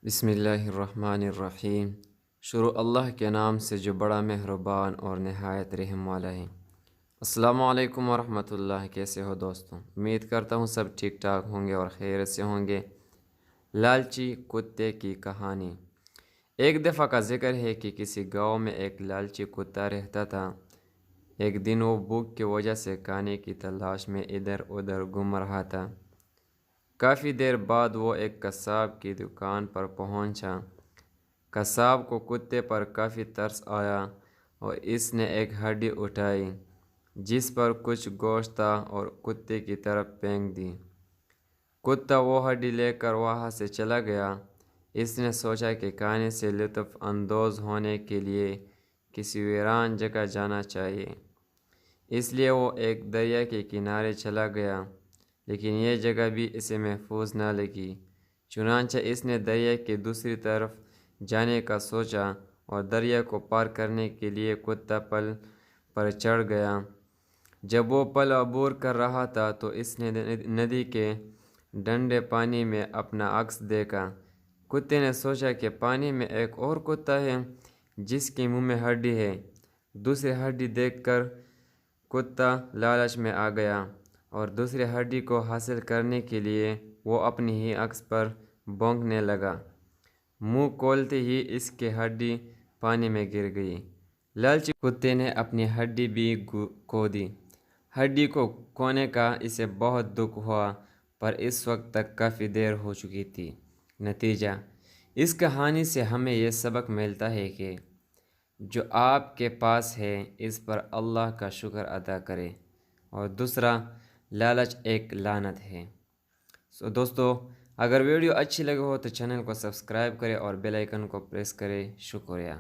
بسم اللہ الرحمن الرحیم۔ شروع اللہ کے نام سے جو بڑا مہربان اور نہایت رحم والا ہے۔ السلام علیکم ورحمۃ اللہ، کیسے ہو دوستوں؟ امید کرتا ہوں سب ٹھیک ٹھاک ہوں گے اور خیریت سے ہوں گے۔ لالچی کتے کی کہانی۔ ایک دفعہ کا ذکر ہے کہ کسی گاؤں میں ایک لالچی کتا رہتا تھا۔ ایک دن وہ بھوک کی وجہ سے کھانے کی تلاش میں ادھر ادھر گھوم رہا تھا۔ کافی دیر بعد وہ ایک قصاب کی دکان پر پہنچا۔ قصاب کو کتے پر کافی ترس آیا اور اس نے ایک ہڈی اٹھائی جس پر کچھ گوشت تھا اور کتے کی طرف پھینک دی۔ کتا وہ ہڈی لے کر وہاں سے چلا گیا۔ اس نے سوچا کہ کھانے سے لطف اندوز ہونے کے لیے کسی ویران جگہ جانا چاہیے، اس لیے وہ ایک دریا کے کنارے چلا گیا، لیکن یہ جگہ بھی اسے محفوظ نہ لگی۔ چنانچہ اس نے دریا کی دوسری طرف جانے کا سوچا اور دریا کو پار کرنے کے لیے کتا پل پر چڑھ گیا۔ جب وہ پل عبور کر رہا تھا تو اس نے ندی کے ٹھنڈے پانی میں اپنا عکس دیکھا۔ کتے نے سوچا کہ پانی میں ایک اور کتا ہے جس کے منہ میں ہڈی ہے۔ دوسری ہڈی دیکھ کر کتا لالچ میں آ گیا اور دوسری ہڈی کو حاصل کرنے کے لیے وہ اپنی ہی عکس پر بھونکنے لگا۔ منہ کھولتے ہی اس کی ہڈی پانی میں گر گئی۔ لالچی کتے نے اپنی ہڈی بھی کھو دی۔ ہڈی کو کھونے کا اسے بہت دکھ ہوا، پر اس وقت تک کافی دیر ہو چکی تھی۔ نتیجہ: اس کہانی سے ہمیں یہ سبق ملتا ہے کہ جو آپ کے پاس ہے اس پر اللہ کا شکر ادا کرے، اور دوسرا، لالچ ایک لعنت ہے۔ دوستو، اگر ویڈیو اچھی لگے ہو تو چینل کو سبسکرائب کریں اور بیل آئیکن کو پریس کریں۔ شکریہ۔